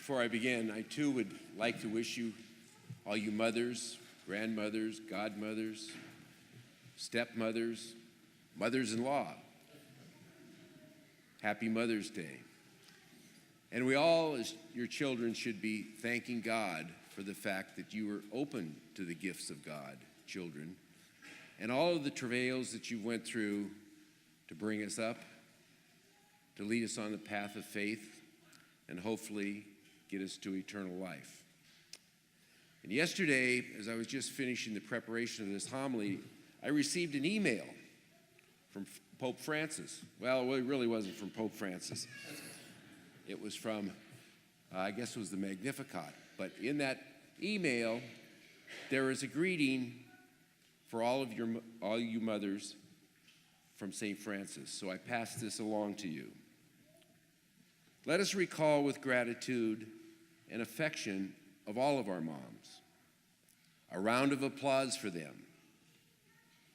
Before I begin, I too would like to wish you, all you mothers, grandmothers, godmothers, stepmothers, mothers-in-law, happy Mother's Day. And we all, as your children, should be thanking God for the fact that you were open to the gifts of God, children, and all of the travails that you went through to bring us up, to lead us on the path of faith, and hopefully get us to eternal life. And yesterday, as I was just finishing the preparation of this homily, I received an email from Pope Francis. Well, it really wasn't from Pope Francis. It was from, I guess it was the Magnificat. But in that email, there is a greeting for all you mothers from St. Francis. So I pass this along to you. Let us recall with gratitude and affection of all of our moms. A round of applause for them.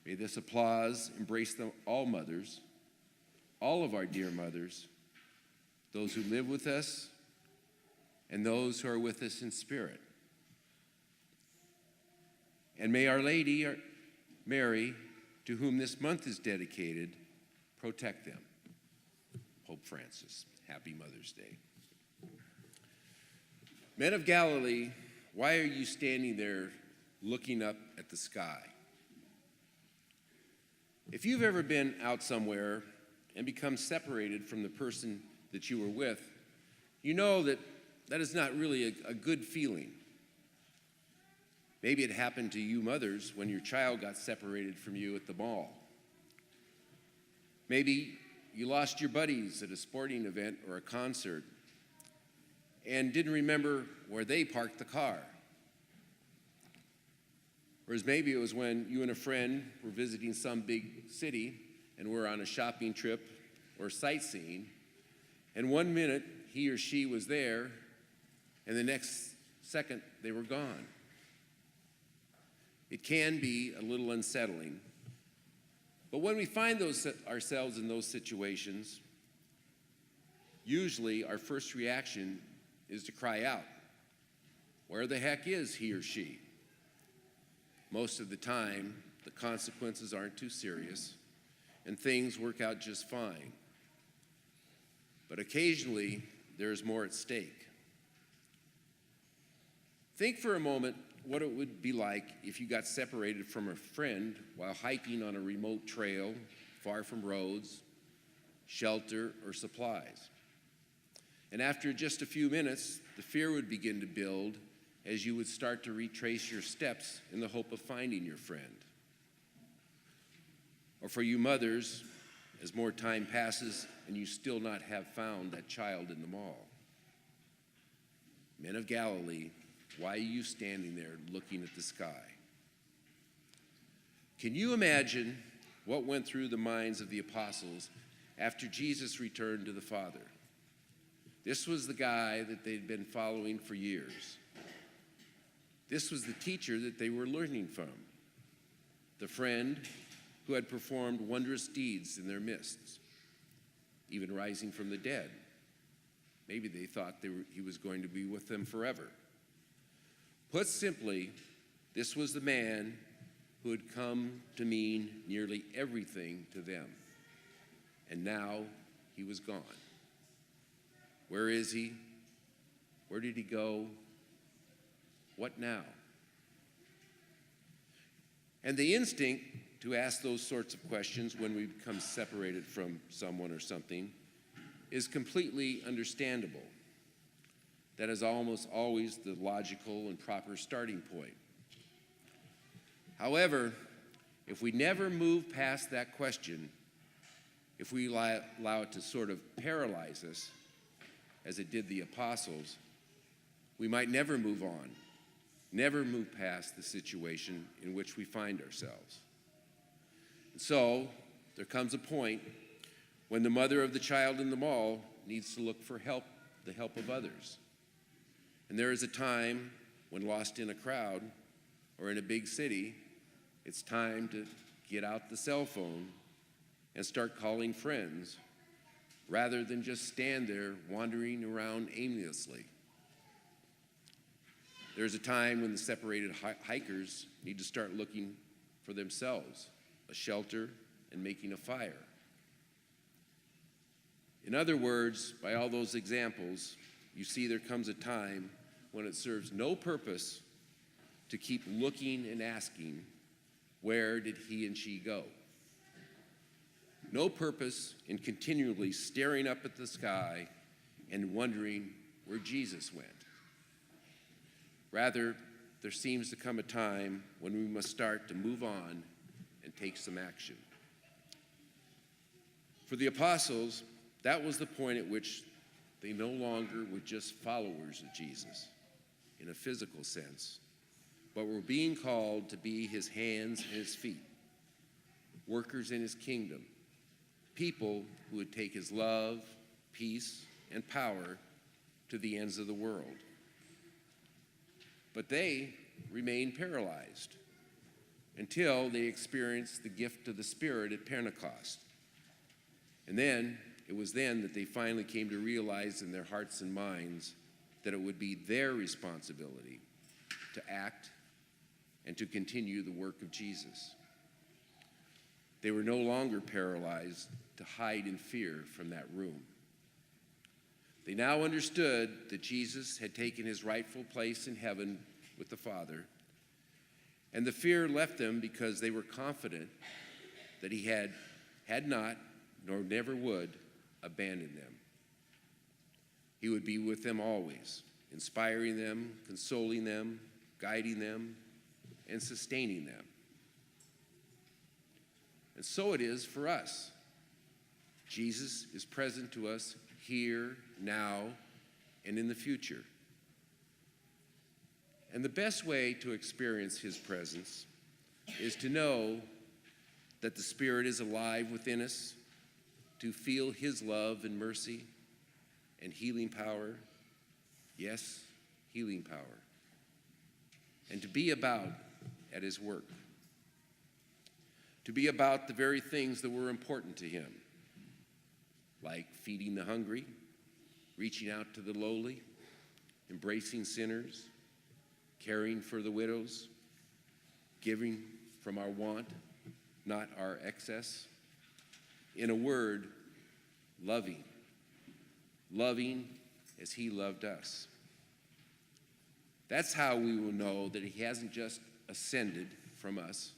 May this applause embrace them, all mothers, all of our dear mothers, those who live with us and those who are with us in spirit. And may Our Lady, Mary, to whom this month is dedicated, protect them. Pope Francis. Happy Mother's Day. Men of Galilee, why are you standing there looking up at the sky? If you've ever been out somewhere and become separated from the person that you were with, you know that that is not really a good feeling. Maybe it happened to you mothers when your child got separated from you at the mall. Maybe you lost your buddies at a sporting event or a concert and didn't remember where they parked the car. Whereas maybe it was when you and a friend were visiting some big city and were on a shopping trip or sightseeing, and one minute he or she was there, and the next second they were gone. It can be a little unsettling. But when we find ourselves in those situations, usually our first reaction is to cry out, "Where the heck is he or she?" Most of the time, the consequences aren't too serious, and things work out just fine. But occasionally, there's more at stake. Think for a moment what it would be like if you got separated from a friend while hiking on a remote trail, far from roads, shelter, or supplies. And after just a few minutes, the fear would begin to build as you would start to retrace your steps in the hope of finding your friend. Or for you mothers, as more time passes and you still not have found that child in the mall. Men of Galilee, why are you standing there looking at the sky? Can you imagine what went through the minds of the apostles after Jesus returned to the Father? This was the guy that they'd been following for years. This was the teacher that they were learning from, the friend who had performed wondrous deeds in their midst, even rising from the dead. Maybe they thought he was going to be with them forever. Put simply, this was the man who had come to mean nearly everything to them. And now he was gone. Where is he? Where did he go? What now? And the instinct to ask those sorts of questions when we become separated from someone or something is completely understandable. That is almost always the logical and proper starting point. However, if we never move past that question, if we allow it to sort of paralyze us, as it did the apostles, we might never move on, never move past the situation in which we find ourselves. And so, there comes a point when the mother of the child in the mall needs to look for help, the help of others. And there is a time when lost in a crowd or in a big city, it's time to get out the cell phone and start calling friends rather than just stand there wandering around aimlessly. There's a time when the separated hikers need to start looking for themselves a shelter and making a fire. In other words, by all those examples, you see there comes a time when it serves no purpose to keep looking and asking, where did he and she go? No purpose in continually staring up at the sky and wondering where Jesus went. Rather, there seems to come a time when we must start to move on and take some action. For the apostles, that was the point at which they no longer were just followers of Jesus in a physical sense, but were being called to be his hands and his feet, workers in his kingdom, people who would take his love, peace, and power to the ends of the world. But they remained paralyzed until they experienced the gift of the Spirit at Pentecost. And then, it was then that they finally came to realize in their hearts and minds that it would be their responsibility to act and to continue the work of Jesus. They were no longer paralyzed to hide in fear from that room. They now understood that Jesus had taken his rightful place in heaven with the Father, and the fear left them because they were confident that he had not, nor never would, abandon them. He would be with them always, inspiring them, consoling them, guiding them, and sustaining them. And so it is for us. Jesus is present to us here, now, and in the future. And the best way to experience his presence is to know that the Spirit is alive within us, to feel his love and mercy and healing power. Yes, healing power. And to be about at his work. To be about the very things that were important to him, like feeding the hungry, reaching out to the lowly, embracing sinners, caring for the widows, giving from our want, not our excess. In a word, loving. Loving as he loved us. That's how we will know that he hasn't just ascended from us,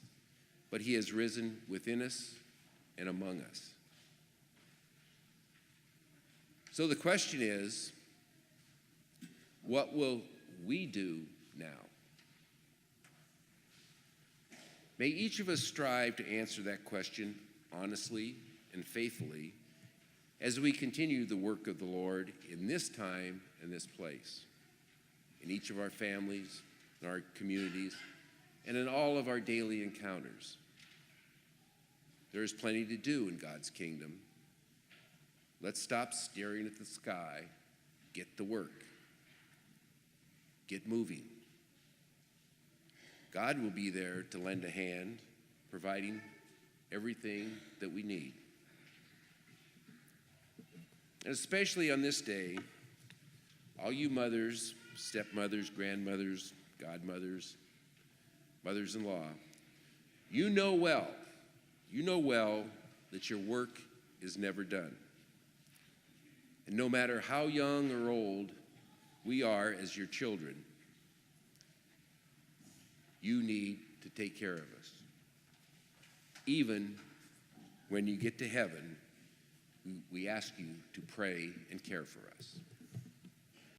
but he has risen within us and among us. So the question is, what will we do now? May each of us strive to answer that question honestly and faithfully as we continue the work of the Lord in this time and this place, in each of our families, in our communities, and in all of our daily encounters. There is plenty to do in God's kingdom. Let's stop staring at the sky, get to work, get moving. God will be there to lend a hand, providing everything that we need. And especially on this day, all you mothers, stepmothers, grandmothers, godmothers, mothers-in-law, you know well that your work is never done. And no matter how young or old we are as your children, you need to take care of us. Even when you get to heaven, we ask you to pray and care for us.